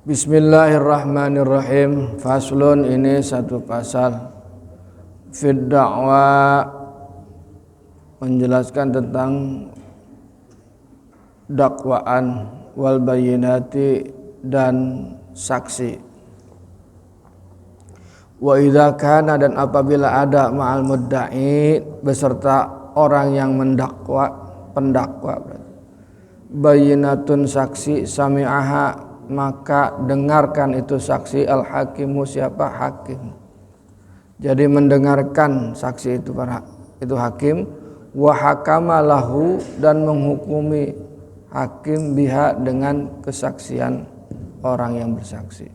Bismillahirrahmanirrahim. Faslun, ini satu pasal fid da'wa, menjelaskan tentang dakwaan, wal bayyinati, dan saksi. Wa idza kana, dan apabila ada ma'al mudda'i, beserta orang yang mendakwa, pendakwa, bayyinatun, saksi, sami'aha, maka dengarkan itu saksi, al-hakimu, siapa? Hakim. Jadi mendengarkan saksi itu hakim, wa hakama lahu, dan menghukumi hakim biha, dengan kesaksian orang yang bersaksi.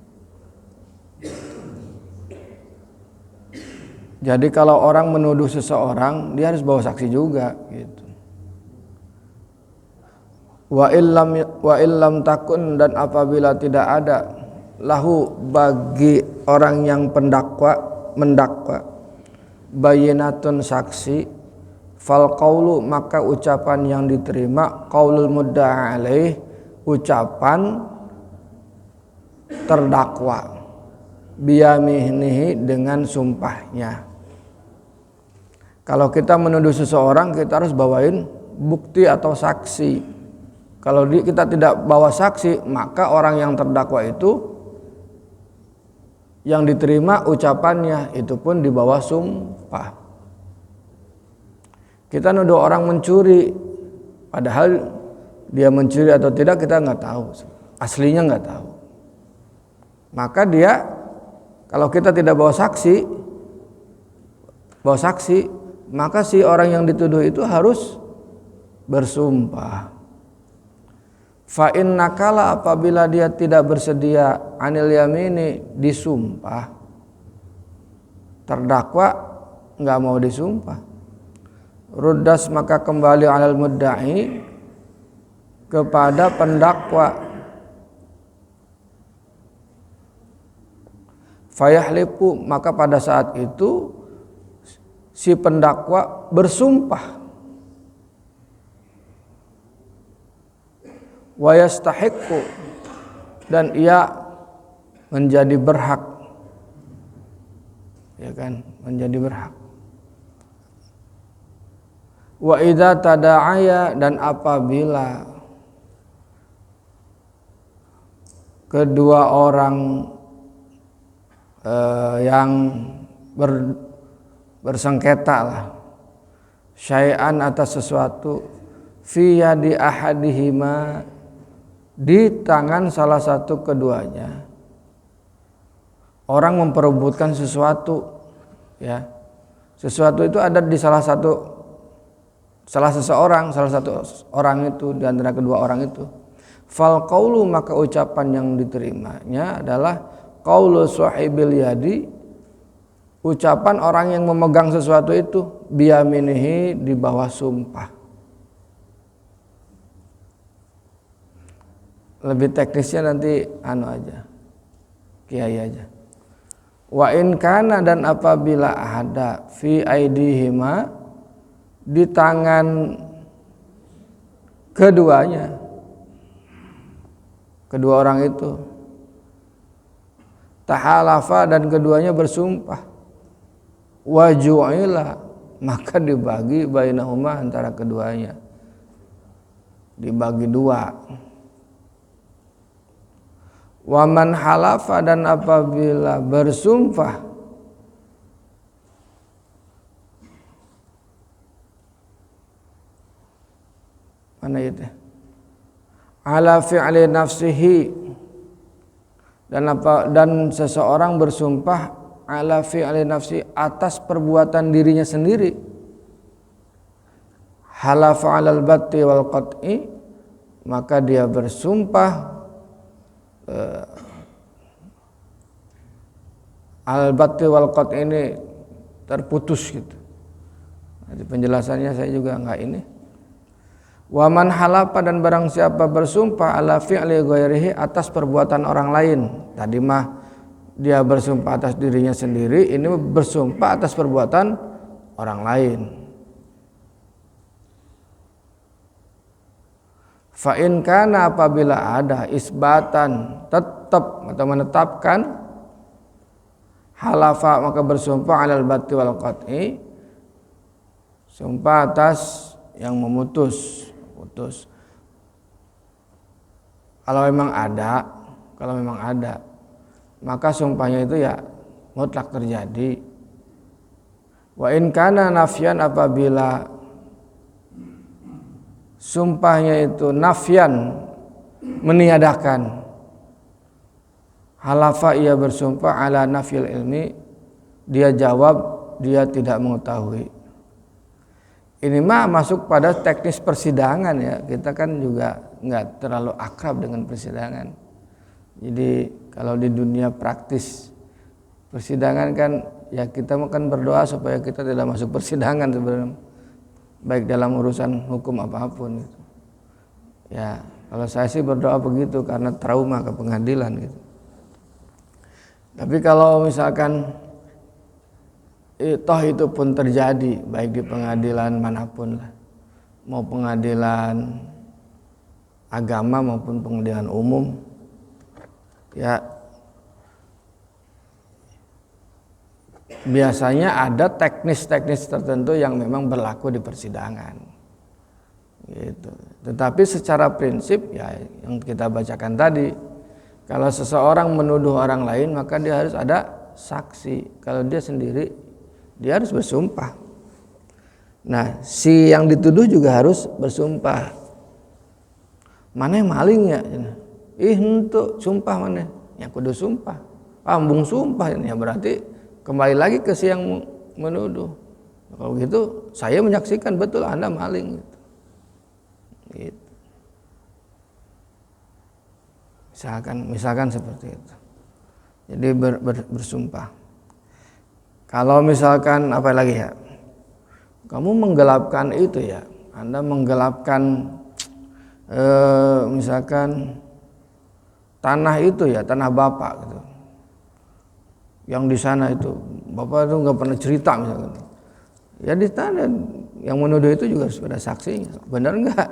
Jadi kalau orang menuduh seseorang, dia harus bawa saksi juga gitu. Wa illam takun, dan apabila tidak ada lahu, bagi orang yang mendakwa, bayyinatun, saksi, fal qaulu, maka ucapan yang diterima, qaulul mudda'a alaih, ucapan terdakwa, biyaminihi, dengan sumpahnya. Kalau kita menuduh seseorang, kita harus bawain bukti atau saksi. Kalau kita tidak bawa saksi, maka orang yang terdakwa itu yang diterima ucapannya itu pun di bawah sumpah. Kita nuduh orang mencuri, padahal dia mencuri atau tidak kita nggak tahu, aslinya nggak tahu. Maka dia, kalau kita tidak bawa saksi, maka si orang yang dituduh itu harus bersumpah. Fa inna kala, apabila dia tidak bersedia, anil yamini, disumpah, terdakwa nggak mau disumpah, ruddas, maka kembali alal mudda'i, kepada pendakwa, fayahlifu, maka pada saat itu si pendakwa bersumpah, wa yastahiqqu, dan ia menjadi berhak, ya kan, menjadi berhak. Wa idza tada'aya, dan apabila kedua orang yang bersengketa lah, syai'an, atas sesuatu, fi yadi ahadihima, di tangan salah satu keduanya. Orang memperebutkan sesuatu, ya. Sesuatu itu ada di salah satu orang itu, di antara kedua orang itu. Fal qaulu, maka ucapan yang diterimanya adalah qaulu sahibil yadi, ucapan orang yang memegang sesuatu itu, biyaminihi, di bawah sumpah. Lebih teknisnya nanti kiai aja. Wa in kana, dan apabila ada fi aidihima, di tangan keduanya, kedua orang itu, tahalafa, dan keduanya bersumpah, wa ju'ila, maka dibagi bainahuma, antara keduanya, dibagi dua. Waman halafa, dan apabila bersumpah, mana itu? Ala fi'li nafsihi, dan seseorang bersumpah ala fi'li nafsi, atas perbuatan dirinya sendiri. Halafa 'alal batti wal qat'i, maka dia bersumpah al-batti wal qat', ini terputus gitu. Jadi penjelasannya saya juga enggak ini. Wa man halafa, dan barang siapa bersumpah ala fi'li ghairihi, atas perbuatan orang lain. Tadi mah dia bersumpah atas dirinya sendiri, ini bersumpah atas perbuatan orang lain. Fa in kana apabila ada isbatan tetap atau menetapkan halafa maka bersumpah alal batti wal qat'i, sumpah atas yang memutus, putus. Kalau memang ada, maka sumpahnya itu ya mutlak terjadi. Wa in kana nafyan apabila sumpahnya itu nafyan meniadakan, halafa ia bersumpah ala nafil ilmi, dia jawab dia tidak mengetahui. Ini mah masuk pada teknis persidangan ya, kita kan juga nggak terlalu akrab dengan persidangan. Jadi kalau di dunia praktis persidangan kan ya kita makan berdoa supaya kita tidak masuk persidangan sebenarnya, baik dalam urusan hukum apapun gitu. Ya kalau saya sih berdoa begitu karena trauma ke pengadilan gitu. Tapi kalau misalkan toh itu pun terjadi baik di pengadilan manapun lah, mau pengadilan agama maupun pengadilan umum, ya biasanya ada teknis-teknis tertentu yang memang berlaku di persidangan gitu. Tetapi secara prinsip ya yang kita bacakan tadi, kalau seseorang menuduh orang lain maka dia harus ada saksi. Kalau dia sendiri dia harus bersumpah. Nah, si yang dituduh juga harus bersumpah. Mana yang maling ya? Henteu sumpah mana? Ya kudu sumpah. Ambung sumpah ya berarti kembali lagi ke si yang menuduh. Kalau gitu saya menyaksikan betul Anda maling gitu. Gitu. Misalkan seperti itu. Jadi bersumpah. Kalau misalkan apa lagi ya, kamu menggelapkan itu ya, Anda menggelapkan misalkan tanah itu ya, tanah Bapak gitu, yang di sana itu Bapak itu nggak pernah cerita misalkan, ya di tanah yang menuduh itu juga sudah saksinya, benar nggak?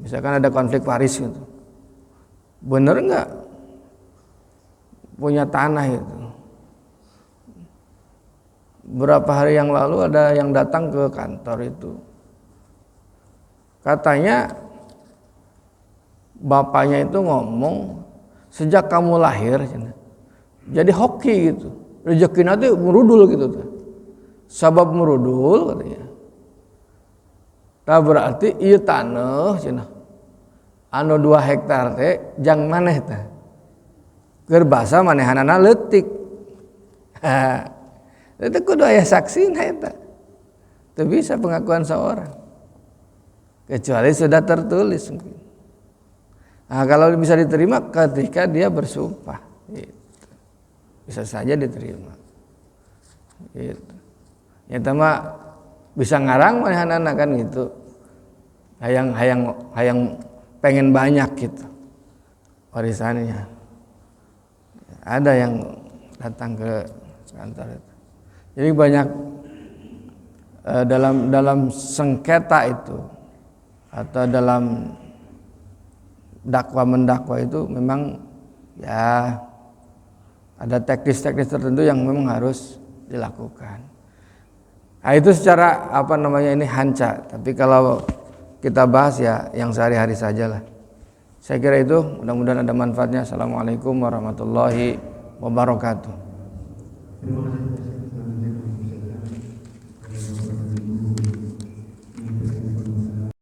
Misalkan ada konflik waris gitu, benar nggak punya tanah itu? Berapa hari yang lalu ada yang datang ke kantor itu, katanya bapaknya itu ngomong sejak kamu lahir jadi hoki gitu, rezeki nanti merudul gitu tuh, sabab merudul katanya. Nah berarti iya tanah cina anu 2 hektar teh jang maneh teh keur basa manehanana leutik. Itu kudu aya saksina eta. Teu bisa pengakuan seorang. Kecuali sudah tertulis mungkin. Nah, kalau bisa diterima ketika dia bersumpah. Gitu. Bisa saja diterima. Gitu. Ya mah bisa ngarang manehanana kan gitu. Hayang pengen banyak gitu warisannya. Ada yang datang ke kantor itu. Jadi banyak dalam sengketa itu atau dalam dakwa mendakwa itu memang ya ada teknis-teknis tertentu yang memang harus dilakukan. Nah, itu secara ini hanca. Tapi kalau kita bahas ya yang sehari-hari sajalah. Saya kira itu, mudah-mudahan ada manfaatnya. Assalamualaikum warahmatullahi wabarakatuh.